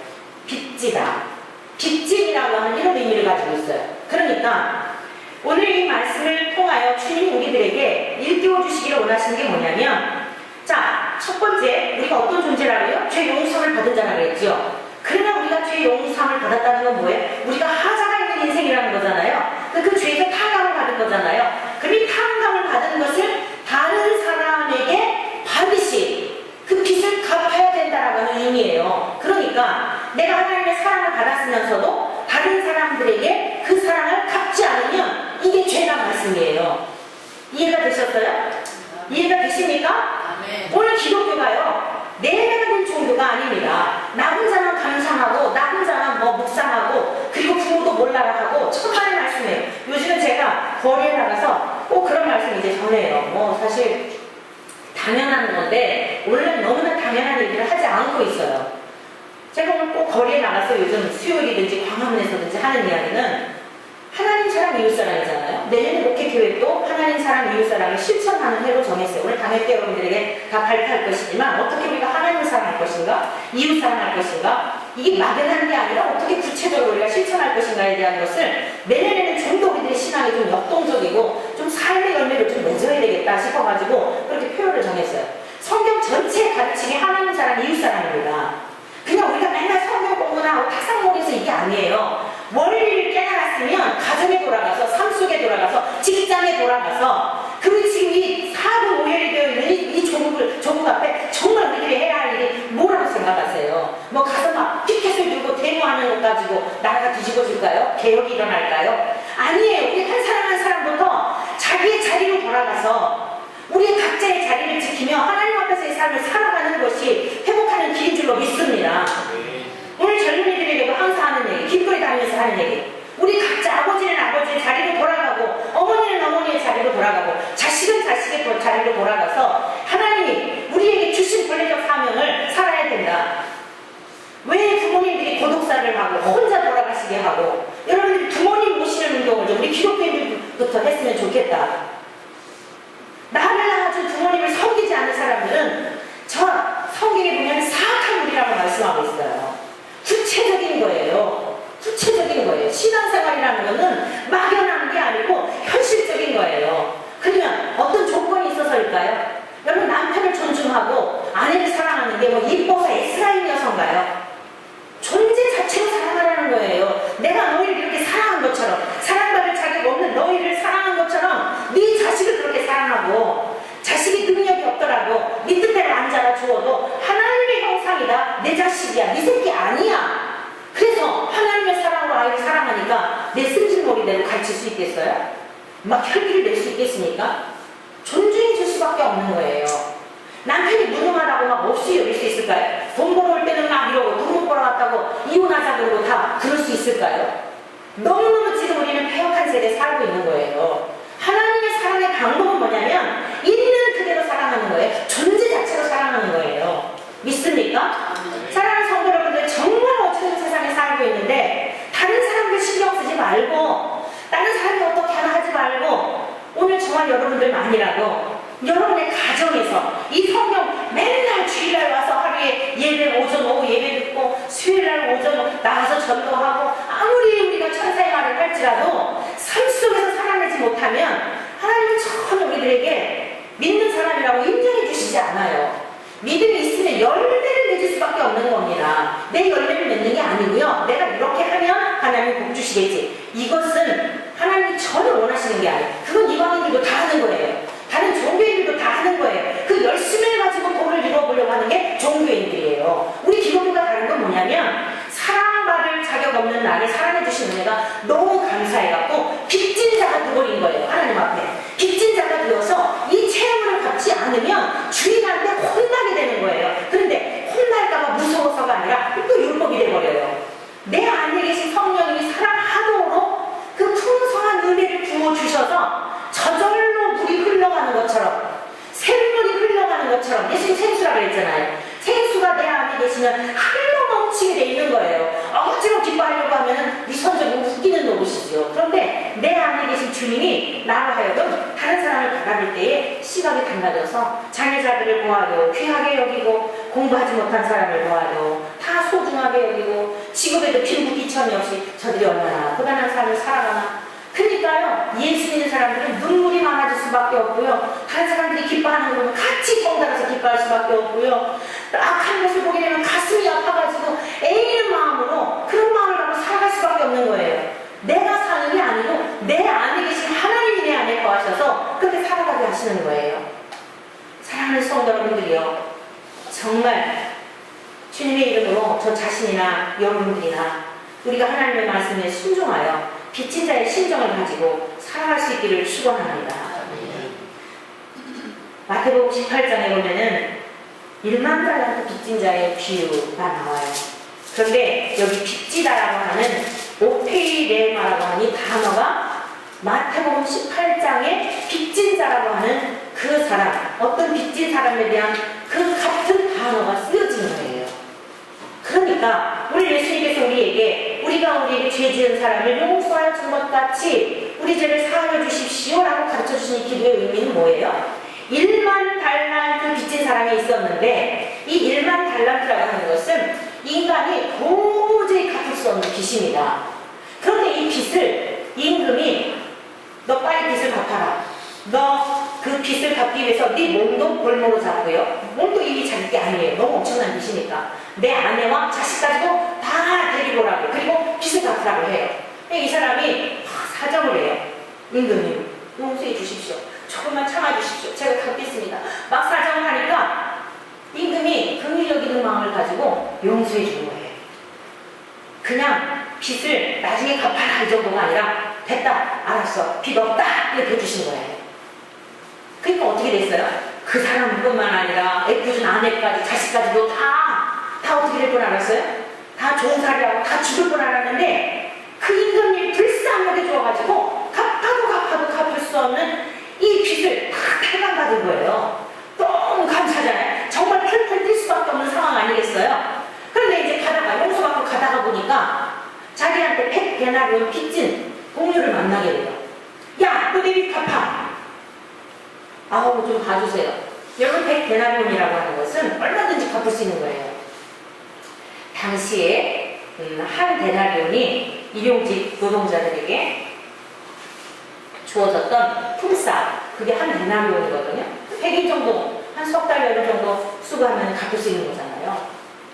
빚지다, 빚짐이라고 하는 이런 의미를 가지고 있어요. 그러니까 오늘 이 말씀을 통하여 주님 우리들에게 일깨워 주시기를 원하시는 게 뭐냐면, 자, 첫 번째, 우리가 어떤 존재라고요? 죄 용서를 받은 자라고 했죠. 그러나 우리가 죄 용서를 받았다는 건 뭐예요? 우리가 하자가 있는 인생이라는 거잖아요. 그 죄에서 타감을 받은 거잖아요. 그럼 이 타감을 받은 것을 다른 사람에게 반드시 그 빚을 갚아야 된다라고 하는 의미예요. 그러니까 내가 하나님의 사랑을 받았으면서도 다른 사람들에게 그 사랑을 갚지 않으면 이게 죄란 말씀이에요. 이해가 되셨어요? 이해가 되십니까? 오늘 기독교가요, 내가 된 종교가 아닙니다. 나 혼자만 감상하고 나 혼자만 뭐 묵상하고 그리고 부모도 몰라라 하고 천만의 말씀이에요. 요즘은 제가 거리에 나가서 꼭 그런 말씀 이제 전해요. 뭐 사실 당연한 건데 원래 너무나 당연한 얘기를 하지 않고 있어요. 제가 오늘 꼭 거리에 나가서 요즘 수요일이든지 광화문에서든지 하는 이야기는 하나님 사랑 이웃 사랑이잖아요. 내년 목회 계획도 하나님 사랑 이웃 사랑을 실천하는 해로 정했어요. 오늘 당회 때 여러분들에게 다 발표할 것이지만 어떻게 우리가 하나님을 사랑할 것인가, 이웃 사랑할 것인가, 이게 막연한 게 아니라 어떻게 구체적으로 우리가 실천할 것인가에 대한 것을 내년에는 좀 더 우리들의 신앙이 좀 역동적이고 좀 삶의 열매를 좀 맺어야 되겠다 싶어가지고 그렇게 표현을 정했어요. 성경 전체 가르침이 하나님 사랑, 이웃 사랑입니다. 그냥 우리가 맨날 성경 공부나 하고 탁상목에서 이게 아니에요. 원리를 깨달았으면 가정에 돌아가서, 삶 속에 돌아가서, 직장에 돌아가서, 그리고 지금 이 사부 오열이 되어 있는 이 조국 앞에 정말 우리들이 해야 할 일이 뭐라고 생각하세요? 뭐 가서 막 피켓을 들고 데모하는 것 가지고 나라가 뒤집어질까요? 개혁이 일어날까요? 아니에요. 우리 한 사람 한 사람부터 자기의 자리로 돌아가서 우리의 각자의 자리를 지키며 하나님 앞에서의 삶을 살아가는 것이 회복하는 길인 줄로 믿습니다. 오늘 젊은이들에게도 항상 하는 얘기, 길거리 다니면서 하는 얘기. 우리 각자 아버지는 아버지의 자리로 돌아가고 어머니는 어머니의 자리로 돌아가고 자식은 자식의 자리로 돌아가서 하나님이 우리에게 주신 본래적 사명을 살아야 된다. 왜 부모님들이 고독사를 하고 혼자 돌아가시게 하고 여러분들이 부모님 모시는 운동을 좀 우리 기독교인들부터 했으면 좋겠다. 나를 낳아준 부모님을 섬기지 않는 사람들은 저 성경에 보면 사악한 무리라고 말씀하고 있어요. 구체적인 거예요. 구체적인 거예요. 신앙생활이라는 것은 막연한 게 아니고 현실적인 거예요. 그러면 어떤 조건이 있어서일까요? 여러분 남편을 존중하고 아내를 사랑하는 게 뭐 이뻐서 애쓰라임이어서인가요? 존재 자체로 사랑하라는 거예요. 내가 너희를 이렇게 사랑한 것처럼, 사랑받을 자격 없는 너희를 사랑한 것처럼 네 자식을 그렇게 사랑하고, 자식이 능력이 없더라도 네 뜻대로 안 자라주어도 하나님의 형상이다. 내 자식이야. 네 새끼 아니야. 그래서 하나님의 사랑으로 아이를 사랑하니까 내 승질머리대로 가르칠 수 있겠어요? 막 혈기를 낼 수 있겠습니까? 존중해 줄 수밖에 없는 거예요. 남편이 무능하다고 막 없이 여길 수 있을까요? 돈 벌어올 때는 막 이러고 돈 못 벌어왔다고 이혼하자 그러고 다 그럴 수 있을까요? 너무너무 지금 우리는 폐역한 세대에 살고 있는 거예요. 하나님의 사랑의 방법은 뭐냐면 있는 그대로 사랑하는 거예요. 존재 자체로 사랑하는 거예요. 믿습니까? 사랑하는 성도 여러분들, 정말 어쩌면 세상에 살고 있는데 다른 사람들 신경 쓰지 말고 다른 사람이 어떻게 하나 하지 말고 오늘 정말 여러분들만이라도 여러분의 가정에서 이 성경 맨날 주일날 와서 하루에 예배 오전 오후 예배 듣고 수요일날 오전 나와서 전도하고 아무리 우리가 천사의 말을 할지라도 삶 속에서 살아내지 못하면 하나님은 전혀 우리들에게 믿는 사람이라고 인정해 주시지 않아요. 믿음이 있으면 열매를 맺을 수밖에 없는 겁니다. 내 열매를 맺는 게 아니고요. 내가 이렇게 하면 하나님이 복 주시겠지. 이것은 하나님이 전혀 원하시는 게 아니에요. 그건 이방인들도 다 하는 거예요. 다른 종교인들도 다 하는 거예요. 그 열심을 가지고 복을 이루어보려고 하는 게 종교인들이에요. 우리 기독교가 다른 건 뭐냐면 사랑받을 자격 없는 나를 사랑해 주신 은혜가 너무 감사해갖고 빚진 자가 되어버린 거예요. 하나님 앞에. 빚진 자가 되어서 이 체험을 갖지 않으면 주인한테 혼나게 되는 거예요. 그런데 혼날까봐 무서워서가 아니라 또 율법이 돼버려요. 내 안에 계신 성령님이 사랑하도록 그 풍성한 은혜를 부어주셔서 저절로 물이 흘러가는 것처럼, 샘물이 흘러가는 것처럼, 예수님 생수라고 그랬잖아요. 생수가 내 안에 계시면 흘러 넘치게 돼 있는 거예요. 억지로 기뻐하려고 하면 위선적이고 웃기는 노릇이죠. 그런데 내 안에 계신 주님이 나로 하여금 다른 사람을 바라볼 때에 시각이 달라져서 자녀자들을 보아도 귀하게 여기고, 공부하지 못한 사람을 보아도 다 소중하게 여기고, 직업에도 빈부귀천이 없이 저들이 얼마나 고단한 삶을 살아가나. 그러니까요, 예수 믿는 사람들은 눈물이 많아질 수밖에 없고요. 다른 사람들이 기뻐하는 거 보면 같이 덩달아서 기뻐할 수밖에 없고요. 악한 것을 보게 되면 가슴이 아파가지고 애이는 마음으로 그런 마음을 갖고 살아갈 수밖에 없는 거예요. 내가 사는 게 아니고 내 안에 계신 하나님이 내 안에 거하셔서 그렇게 살아가게 하시는 거예요. 사랑하는 성도 여러분들이요, 정말 주님의 이름으로 저 자신이나 여러분들이나 우리가 하나님의 말씀에 순종하여 빚진 자의 심정을 가지고 살아갈 수 있기를 축원합니다. 마태복음 18장에 보면은 1만 달란트 빚진 자의 비유가 나와요. 그런데 여기 빚지다라고 하는 오페이레마라고 하는 이 단어가 마태복음 18장에 빚진 자라고 하는 그 사람, 어떤 빚진 사람에 대한 그 같은 단어가 쓰여진 거예요. 그러니까 그러니까 오늘 예수님께서 우리에게 죄 지은 사람을 용서하여 준 것 같이 우리 죄를 사하여 주십시오라고 가르쳐 주신 이 기도의 의미는 뭐예요? 1만 달란트 빚진 사람이 있었는데 이 1만 달란트라고 하는 것은 인간이 도저히 갚을 수 없는 빚입니다. 그런데 이 빚을 임금이 너 빨리 빚을 갚아라. 너 그 빚을 갚기 위해서 네 몸도 골모로 잡고요. 몸도 이미 자기 게 아니에요. 너무 엄청난 빚이니까. 내 아내와 자식까지도 다 데리고 오라고. 그리고 빚을 갚으라고 해요. 이 사람이 사정을 해요. 임금님 용서해 주십시오. 조금만 참아주십시오. 제가 갚겠습니다. 막 사정을 하니까 임금이 긍휼히 여기는 마음을 가지고 용서해 주는 거예요. 그냥 빚을 나중에 갚아라 이 정도가 아니라 됐다 알았어 빚 없다 이렇게 해주신 거예요. 그러니까 어떻게 됐어요? 그 사람뿐만 아니라 애꿎은 아내까지 자식까지도 다 어떻게 될 줄 알았어요? 다 종살이라고 다 죽을 줄 알았는데 그 임금님 불쌍하게 줘가지고 갚아도 갚을 수 없는 이 빚을 다 탈감받은 거예요. 너무 감사하잖아요. 정말 펄펄 뛸 수밖에 없는 상황 아니겠어요? 그런데 이제 용서받고 가다가 보니까 자기한테 100데나리온 빚진 동료를 만나게 돼요. 야, 너 내 빚 갚아. 아우, 좀 봐주세요. 여러분, 100데나리온이라고 하는 것은 얼마든지 갚을 수 있는 거예요. 당시에 한 데나리온이 일용직 노동자들에게 주어졌던 품삯, 그게 한 데나리온이거든요. 100일 정도, 한 석 달 여름 정도 수고하면 갚을 수 있는 거잖아요.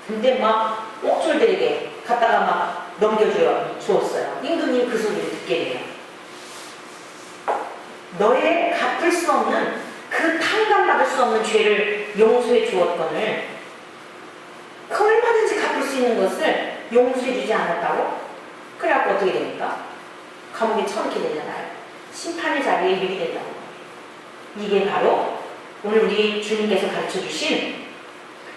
근데 막 옥졸들에게 갖다가 막 주었어요. 임금님 그 소리를 듣게 돼요. 너의 갚을 수 없는 그 탕감받을 수 없는 죄를 용서해 주었거늘 그 얼마든지 갚을 수 있는 것을 용서해 주지 않았다고? 그래갖고 어떻게 됩니까? 감옥에 처넣게 되잖아요. 심판의 자리에 이르게 된다는 거예요. 이게 바로 오늘 우리 주님께서 가르쳐 주신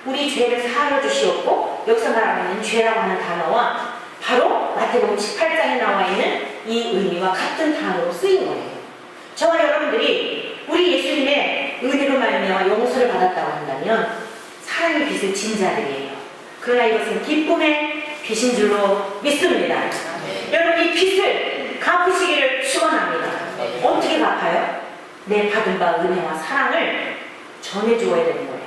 우리 죄를 사하여 주시었고 여기서 말하고 있는 죄라고 하는 단어와 바로 마태복음 18장에 나와 있는 이 의미와 같은 단어로 쓰인 거예요. 저와 여러분들이 우리 예수님의 은혜로 말미암아 용서를 받았다고 한다면 사랑의 빚을 진 자들이에요. 그러나 이것은 기쁨의 빚인 줄로 믿습니다. 여러분 이 빚을 갚으시기를 축원합니다. 어떻게 갚아요? 내 받은 바 은혜와 사랑을 전해주어야 되는 거예요.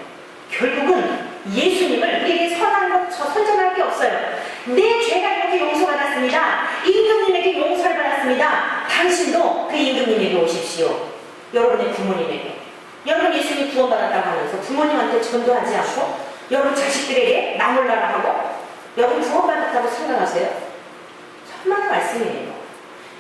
결국은 예수님을 우리에게 선전할 게 없어요. 내 죄가 이렇게 용서받았습니다. 임금님에게 용서를 받았습니다. 당신도 그 임금님에게 오십시오. 여러분의 부모님에게. 여러분 예수님 구원받았다고 하면서 부모님한테 전도하지 않고 여러분 자식들에게 나몰라라 하고 여러분 구원받았다고 생각하세요? 천만의 말씀이에요.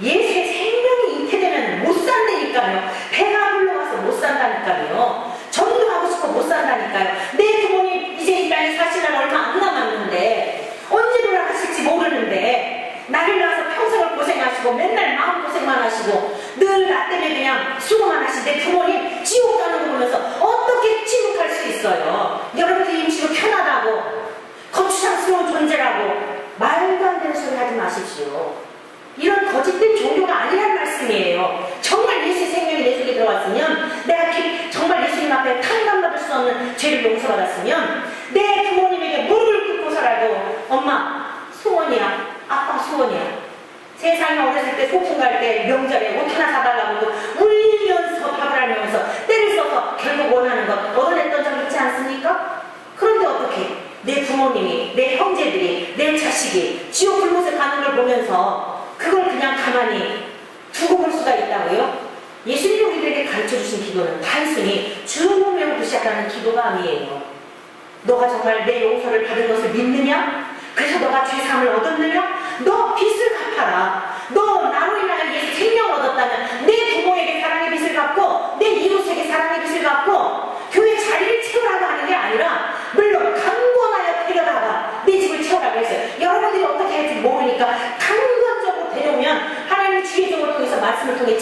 예수의 생명이 잉태되면 못 산다니까요. 배가 불러가서 못 산다니까요. 전도하고 싶어 못 산다니까요. 내 부모님 이제 이 땅에 사시려면 얼마 안 남았는데 언제 돌아가실지 모르는데 나를 낳아서 평생을 고생하시고 맨날 마음고생만 하시고 늘 나 때문에 그냥 수고만 하신 내 부모님 지옥 가는 거 보면서 어떻게 침묵할 수 있어요? 여러분들이 임시로 편하다고 거추장스러운 존재라고 말도 안 되는 소리 하지 마십시오. 이런 거짓된 종교가 아니란 말씀이에요. 정말 예수의 생명이 내 속에 들어왔으면 내가 정말 예수님 앞에 탕감받을 수 없는 죄를 용서받았으면 내 부모님에게 무릎을 꿇고서라도 엄마 소원이야 아빠 소원이야 세상에 어렸을 때 소풍 갈 때 명절에 옷 하나 사달라고 울면서 밥을 하면서 때를 써서 결국 원하는 것 얻어냈던 적 있지 않습니까? 그런데 어떻게 내 부모님이 내 형제들이 내 자식이 지옥 불못에 가는 걸 보면서 그걸 그냥 가만히 두고 볼 수가 있다고요? 예수님이 우리들에게 가르쳐주신 기도는 단순히 주문 외우고 시작하는 기도가 아니에요. 너가 정말 내 용서를 받은 것을 믿느냐? 그래서 너가 죄사함을 얻었느냐? 너 빚을 갚아라. 너 나로 인하여 예수 생명을 얻었다면 내 부모에게 사랑의 빚을 갚고 내 이웃에게 사랑의 빚을 갚고 교회 자리를 채우라고 하는 게 아니라 물론 강권하여 데려다가 내 집을 채우라고 했어요. 여러분들이 어떻게 할지 모르니까 강권적으로 데려오면 하나님의 주의 종을 통해서 말씀을 통해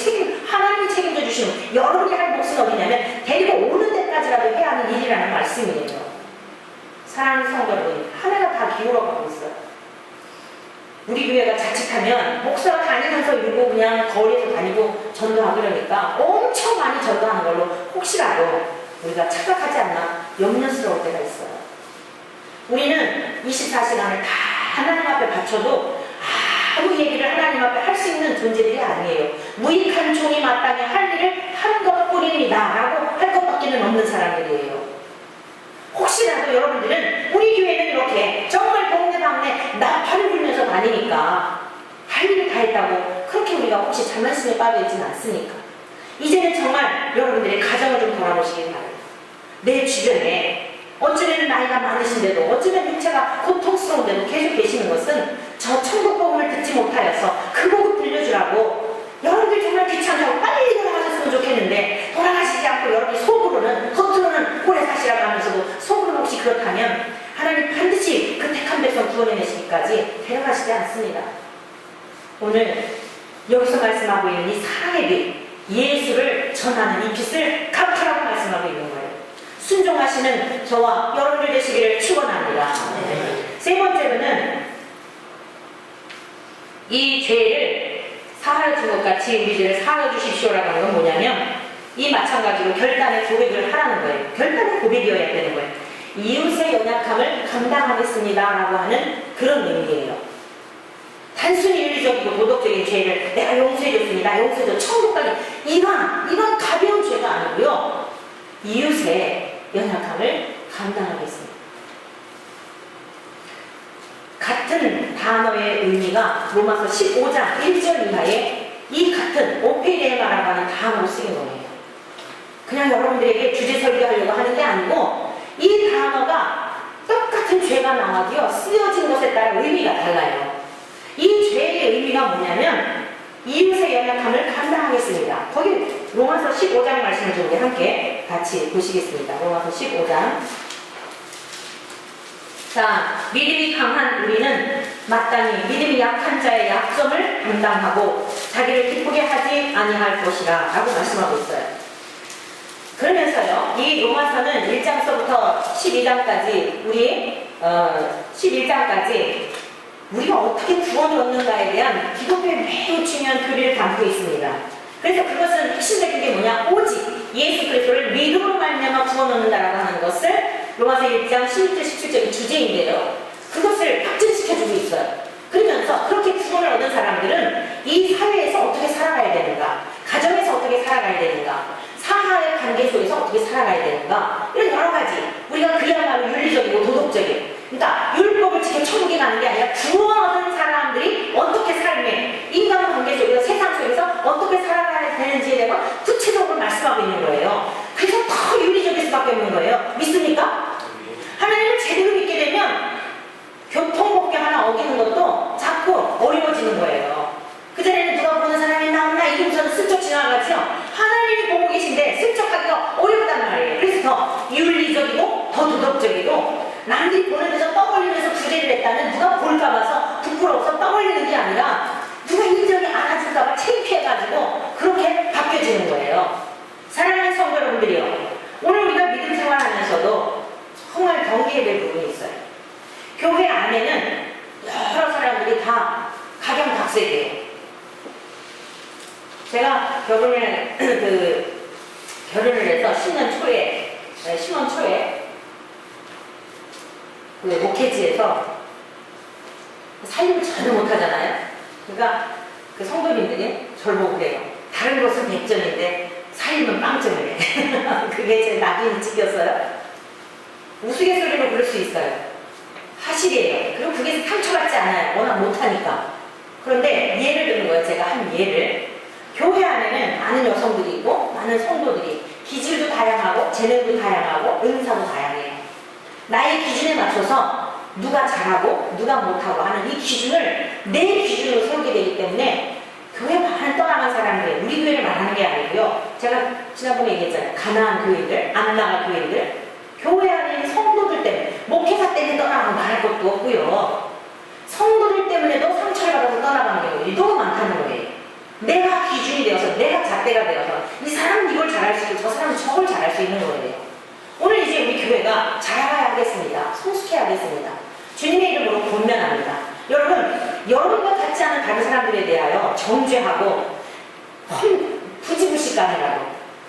하나님이 책임져 주시는 여러분이 할 몫은 어디냐면 데리고 오는 데까지라도 해야 하는 일이라는 말씀이에요. 사랑하는 성도 여러분, 하나가 다 기울어가고 있어요. 우리 교회가 자칫하면 목사가 다니면서 이러고 그냥 거리에서 다니고 전도하고 이러니까 엄청 많이 전도하는 걸로 혹시라도 우리가 착각하지 않나 염려스러울 때가 있어요. 우리는 24시간을 다 하나님 앞에 바쳐도 아무 얘기를 하나님 앞에 할 수 있는 존재들이 아니에요. 무익한 종이 마땅히 할 일을 한 것뿐입니다 라고 할 것밖에는 없는 사람들이에요. 혹시라도 여러분들은 우리 교회는 이렇게 정말 동네방네 나팔을 불면서 다니니까 할 일을 다 했다고 그렇게 우리가 혹시 자만심에 빠져있지는 않습니까? 이제는 정말 여러분들의 가정을 좀 돌아보시기 바랍니다. 내 주변에 어쩌면 나이가 많으신데도 어쩌면 육체가 고통스러운데도 계속 계시는 것은 저 천국 복음을 듣지 못하여서 그 복음 들려주라고 여러분들 정말 귀찮다고 빨리 돌아가셨으면 좋겠는데 돌아가시지 않고 여러분이 속으로는 겉으로는 오래 사시라고 하면서도 속으로는 혹시 그렇다면 하나님 반드시 그 택한 백성 구원해내시기까지 데려가시지 않습니다. 오늘 여기서 말씀하고 있는 이 사랑의 빛 예수를 전하는 이 빛을 갚으라고 말씀하고 있는 거예요. 순종하시는 저와 여러분들 되시기를 축원합니다. 세 번째로는 이 죄를 사하여 준 것 같이 우리 죄를 사하여 주십시오라고 하는 건 뭐냐면 이 마찬가지로 결단의 고백을 하라는 거예요. 결단의 고백이어야 되는 거예요. 이웃의 연약함을 감당하겠습니다 라고 하는 그런 의미예요. 단순히 윤리적이고 도덕적인 죄를 내가 용서해줬습니다. 용서해줘 천국 가기 이건 가벼운 죄가 아니고요. 이웃의 연약함을 감당하겠습니다. 같은 단어의 의미가 로마서 15장 1절 이하에 이 같은 오페레마라고 하는 단어로 쓰인 거예요. 그냥 여러분들에게 주제 설교하려고 하는 게 아니고 이 단어가 똑같은 죄가 나와도요 쓰여진 것에 따라 의미가 달라요. 이 죄의 의미가 뭐냐면 이웃의 연약함을 감당하겠습니다. 거기 로마서 15장 말씀을 좀 함께 같이 보시겠습니다. 로마서 15장. 자, 믿음이 강한 우리는 마땅히 믿음이 약한 자의 약점을 감당하고 자기를 기쁘게 하지 아니할 것이라 라고 말씀하고 있어요. 그러면서요, 이 로마서는 1장서부터 12장까지 11장까지 우리가 어떻게 구원을 얻는가에 대한 기독교의 매우 중요한 교리를 담고 있습니다. 그래서 그것은 핵심적인 게 뭐냐? 오직 예수 그리스도를 믿음으로 말미암아 구원 얻는다라고 하는 것을 로마서 1장 16절 17절의 주제인데요. 그것을 확증시켜주고 있어요. 그러면서 그렇게 구원을 얻은 사람들은 이 사회에서 어떻게 살아가야 되는가? 가정에서 어떻게 살아가야 되는가? 사하의 관계 속에서 어떻게 살아가야 되는가? 이런 여러 가지 우리가 그야말로 윤리적이고 도덕적인 그러니까 율법을 지켜 천국에 가는 게 아니라 구원 얻은 사람들이 어떻게 삶에 인간관계 속에서 세상 속에서 어떻게 살아가야 되는지에 대해서 구체적으로 말씀하고 있는 거예요. 그래서 더 윤리적일 수밖에 없는 거예요. 믿습니까? 하나님을 제대로 믿게 되면 교통법규 하나 어기는 것도 자꾸 어려워지는 거예요. 그전에는 누가 보는 사람이 나오나 이러고서는 슬쩍 지나가죠. 하나님이 보고 계신데 슬쩍 하기가 어렵단 말이에요. 그래서 더 윤리적이고 더 도덕적이고 남들이 보는 데서 떠벌리면서 구제를 했다는 누가 볼까 봐서 부끄러워서 떠벌리는 게 아니라 누가 인정이 안 해줄까 봐 창피해가지고 그렇게 바뀌어지는 거예요. 사랑하는 성도 여러분들이요. 오늘 우리가 믿음 생활하면서도 정말 경계해야 될 부분이 있어요. 교회 안에는 여러 사람들이 다 각양각색이에요. 제가 결혼을 해서 10년 초에 그 목회지에서 살림을 전혀 못하잖아요. 그러니까 그 성도님들이 저를 보고 그래요. 다른 것은 100점인데 살림은 빵점을 해. 그게 제 낙인이 찍혔어요. 우스갯소리로 그럴 수 있어요. 사실이에요. 그리고 그게 상처받지 않아요. 워낙 못하니까. 그런데 예를 드는 거예요. 제가 한 예를. 교회 안에는 많은 여성들이 있고 많은 성도들이 기질도 다양하고 재능도 다양하고 은사도 다양해요. 나의 기준에 맞춰서 누가 잘하고 누가 못하고 하는 이 기준을 내 기준으로 세우게 되기 때문에 교회 많은 떠나간 사람들, 우리 교회를 말하는 게 아니고요. 제가 지난번에 얘기했잖아요. 가난한 교인들, 안 나갈 교인들, 교회 안에 있는 성도들 때문에, 목회자 때문에 떠나가면 말할 것도 없고요. 성도들 때문에도 상처를 받아서 떠나가는 경우들이 너무 많다는 거예요. 내가 기준이 되어서, 내가 잣대가 되어서 이 사람은 이걸 잘할 수 있고 저 사람은 저걸 잘할 수 있는 거예요. 오늘 이제 우리 교회가 잘해야 하겠습니다. 성숙해야 하겠습니다. 주님의 이름으로 권면합니다. 여러분과 같지 않은 다른 사람들에 대하여 정죄하고 부지불식간이라도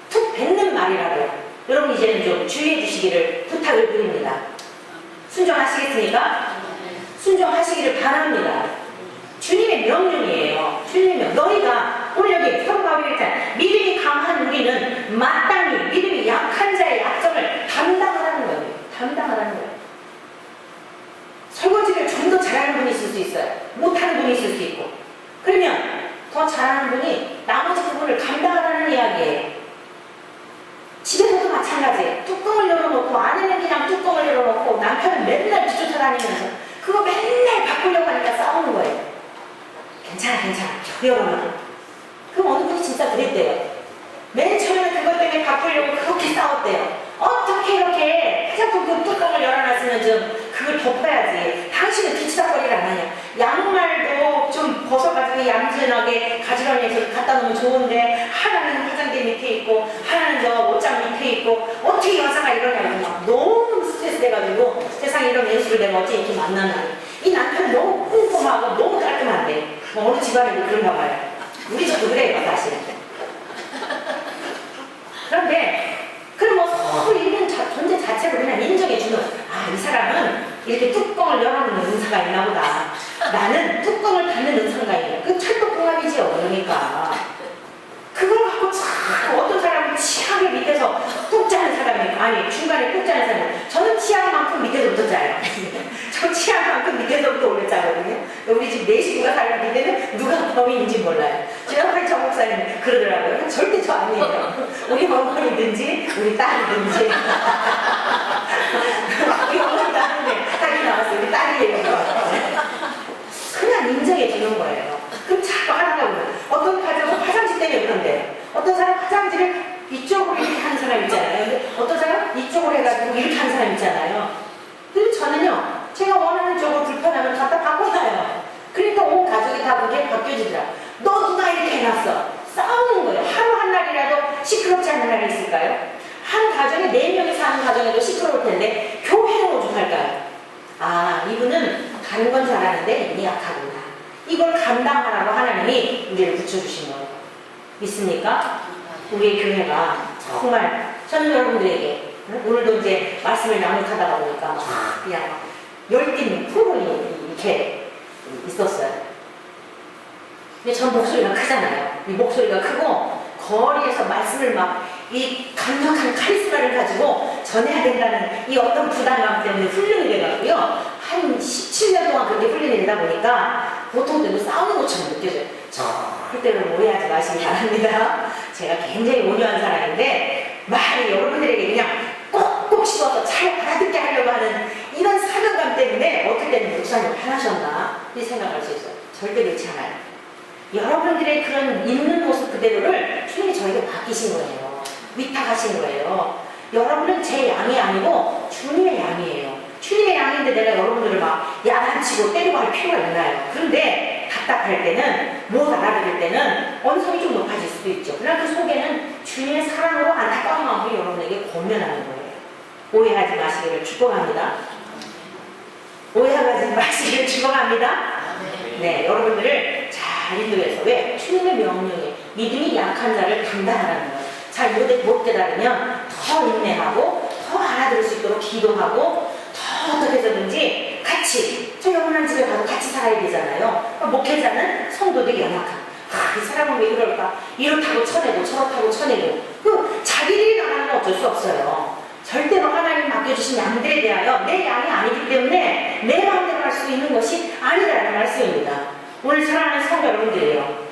툭 뱉는 말이라도 여러분 이제는 좀 주의해 주시기를 부탁을 드립니다. 순종하시겠습니까? 순종하시기를 바랍니다. 주님의 명령이에요. 주님의 명령. 너희가 오늘 여기 성경에 있잖아요. 믿음이 강한 우리는 마땅히 믿음이 약한 자의 약점을 담당하라는 거예요. 담당하라는 거예요. 설거지를 좀 더 잘하는 분이 있을 수 있어요. 못하는 분이 있을 수 있고. 그러면 더 잘하는 분이 나머지 부분을 감당하라는 이야기예요. 집에서도 마찬가지예요. 뚜껑을 열어놓고 아내는 그냥 뚜껑을 열어놓고 남편은 맨날 뒤쫓아다니면서 그거 맨날 바꾸려고 하니까 싸우는 거예요. 괜찮아 열어놔. 그럼 어느 분이 진짜 그랬대요. 맨 처음에 그것 때문에 바꾸려고 그렇게 싸웠대요. 어떻게 이렇게 화장품 그 뚜껑을 열어놨으면 좀 그걸 덮어야지. 당신은 뒤치다거리를 안 하냐. 양말도 좀 벗어가지고 얌전하게 가지런히 해서 갖다 놓으면 좋은데 하나는 화장대 밑에 있고 하나는 저 옷장 밑에 있고 어떻게 여자가 이러냐고 막 너무 스트레스 돼가지고 세상에 이런 연수를 내가 어째 이렇게 만나나. 이 남편은 너무 꼼꼼하고 너무 깔끔한데 뭐 어느 집안에도 그런가 봐요. 우리 집도 그래요 사실. 그런데 그럼 뭐 서로 있는 존재 자체를 그냥 인정해주는 이 사람은 이렇게 뚜껑을 열어놓는 은사가 있나 보다. 나는 뚜껑을 닫는 은사가 있네. 그 찰떡궁합이지요. 그러니까 그걸 갖고 자꾸 어떤 사람은 치약을 밑에서 뚝 짜는 사람이 아니 중간에 뚝 짜는 사람이 저는 치약만큼 밑에서부터 짜요. 저 치약만큼 밑에서부터 올려 짜거든요. 우리 집 네 식구가 살고 있는데 누가 범인인지 몰라요. 지난번에 정 목사님 그러더라고요. 절대 저 아니에요. 우리 어머니든지 우리 딸이든지 우리 어머니도 하는데 딸이 나왔어요. 우리 딸이에요. 그냥 인정해 주는 거예요. 그럼 자꾸 하라고 보면 어떤 가정은 화장실 때문에 그런데 어떤 사람 화장실을 이쪽으로 이렇게 하는 사람 있잖아요. 근데 어떤 사람 이쪽으로 해가지고 이렇게 하는 사람 있잖아요. 근데 저는요 제가 원하는 쪽으로 불편하면 갖다 바꿔놔요. 그러니까 온 가족이 다 그게 바뀌어지더라. 너 누가 이렇게 해놨어. 싸우는 거예요. 하루 한 날이라도 시끄럽지 않은 날이 있을까요? 한 가정에 4명이 사는 가정에도 시끄러울 텐데 교회는 오죽할까요? 이분은 가는 건 잘하는데 이분이 약하구나. 이걸 감당하라고 하나님이 우리를 붙여주신 거예요. 믿습니까? 우리의 교회가 정말 저는 여러분들에게 오늘도 이제 말씀을 나누다가 보니까 그냥 열띤 풍문이 이렇게 있었어요. 근데 전 목소리가 크잖아요. 이 목소리가 크고 거리에서 말씀을 막 이 강력한 카리스마를 가지고 전해야 된다는 이 어떤 부담감 때문에 훈련이 돼가고요. 한 17년 동안 그렇게 훈련이 되다 보니까 보통 때도 싸우는 것처럼 느껴져요. 그때는 오해하지 마시기 바랍니다. 제가 굉장히 온유한 사람인데 말이 여러분들에게 그냥 꼭꼭 씹어서 잘 알아듣게 하려고 하는 이런 사명감 때문에 어떨 때는 목사님 화나셨나 이 생각할 수 있어요. 절대 그렇지 않아요. 여러분들의 그런 있는 모습 그대로를 주님이 저에게 맡기신 거예요. 위탁하신 거예요. 여러분은 제 양이 아니고 주님의 양이에요. 주님의 양인데 내가 여러분들을 막 야단치고 때리고 할 필요가 있나요? 그런데 답답할 때는 못 알아들을 때는 언성이 좀 높아질 수도 있죠. 그러나 그 속에는 주님의 사랑으로 안타까운 마음으로 여러분에게 권면하는 거예요. 오해하지 마시기를 축복합니다. 오해하지 마시기를 축복합니다. 네, 여러분들을 잘 인도해서 왜? 주님의 명령에 믿음이 약한 자를 담당하라는 거예요. 잘 못 깨달으면 더 인내하고 더 알아들을 수 있도록 기도하고 더 어떻게 해서든지 같이 저 영원한 집에 가서 같이 살아야 되잖아요. 목회자는 성도들이 연약한 이 사람은 왜 그럴까? 이렇다고 쳐내고 저렇다고 쳐내고 그 자기들이 나가면 어쩔 수 없어요. 절대로 하나님 맡겨주신 양들에 대하여 내 양이 아니기 때문에 내 마음대로 할 수 있는 것이 아니라는 말씀입니다. 오늘 사랑하는 성도 여러분들이에요.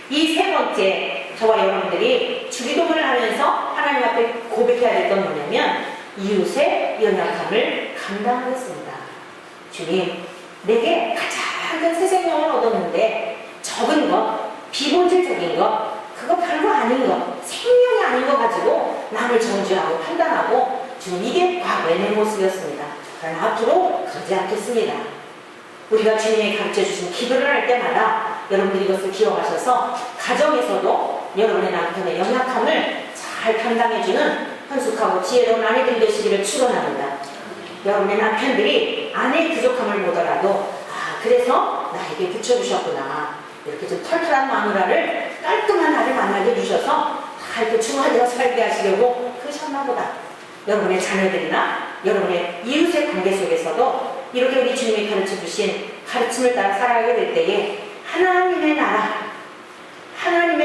이 세 번째 저와 여러분들이 주기도문을 하면서 하나님 앞에 고백해야 될 건 뭐냐면 이웃의 연약함을 감당하겠습니다. 주님, 내게 가장 큰 새 생명을 얻었는데 적은 것, 비본질적인 것, 그거 별거 아닌 것, 생명이 아닌 거 가지고 남을 정죄하고 판단하고 주님 이게 과거의 내 모습이었습니다. 그러나 앞으로 그러지 않겠습니다. 우리가 주님이 가르쳐주신 기도를 할 때마다 여러분들이 이것을 기억하셔서 가정에서도 여러분의 남편의 연약함을 잘 감당해주는 현숙하고 지혜로운 아내들이 되시기를 축원합니다. 여러분의 남편들이 아내의 부족함을 보더라도 그래서 나에게 붙여주셨구나. 이렇게 좀 털털한 마누라를 깔끔한 나를 만나게 해주셔서 다 이렇게 중화되어 살게 하시려고 그러셨나 보다. 여러분의 자녀들이나 여러분의 이웃의 관계 속에서 속에서도 이렇게 우리 주님이 가르쳐 주신 가르침을 따라 살아가게 될 때에 하나님의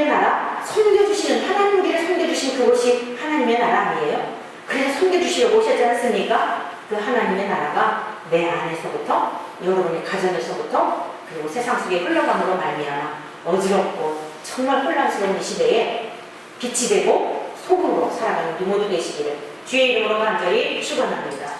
나라, 섬겨주시는, 하나님 우리를 섬겨주신 그곳이 하나님의 나라 아니에요? 그래서 섬겨주시려고 오셨지 않습니까? 그 하나님의 나라가 내 안에서부터, 여러분의 가정에서부터, 그리고 세상 속의 흘러감으로 말미암아 어지럽고 정말 혼란스러운 이 시대에 빛이 되고 소금으로 살아가는 우리 모두 되시기를 주의 이름으로 간절히 축원합니다.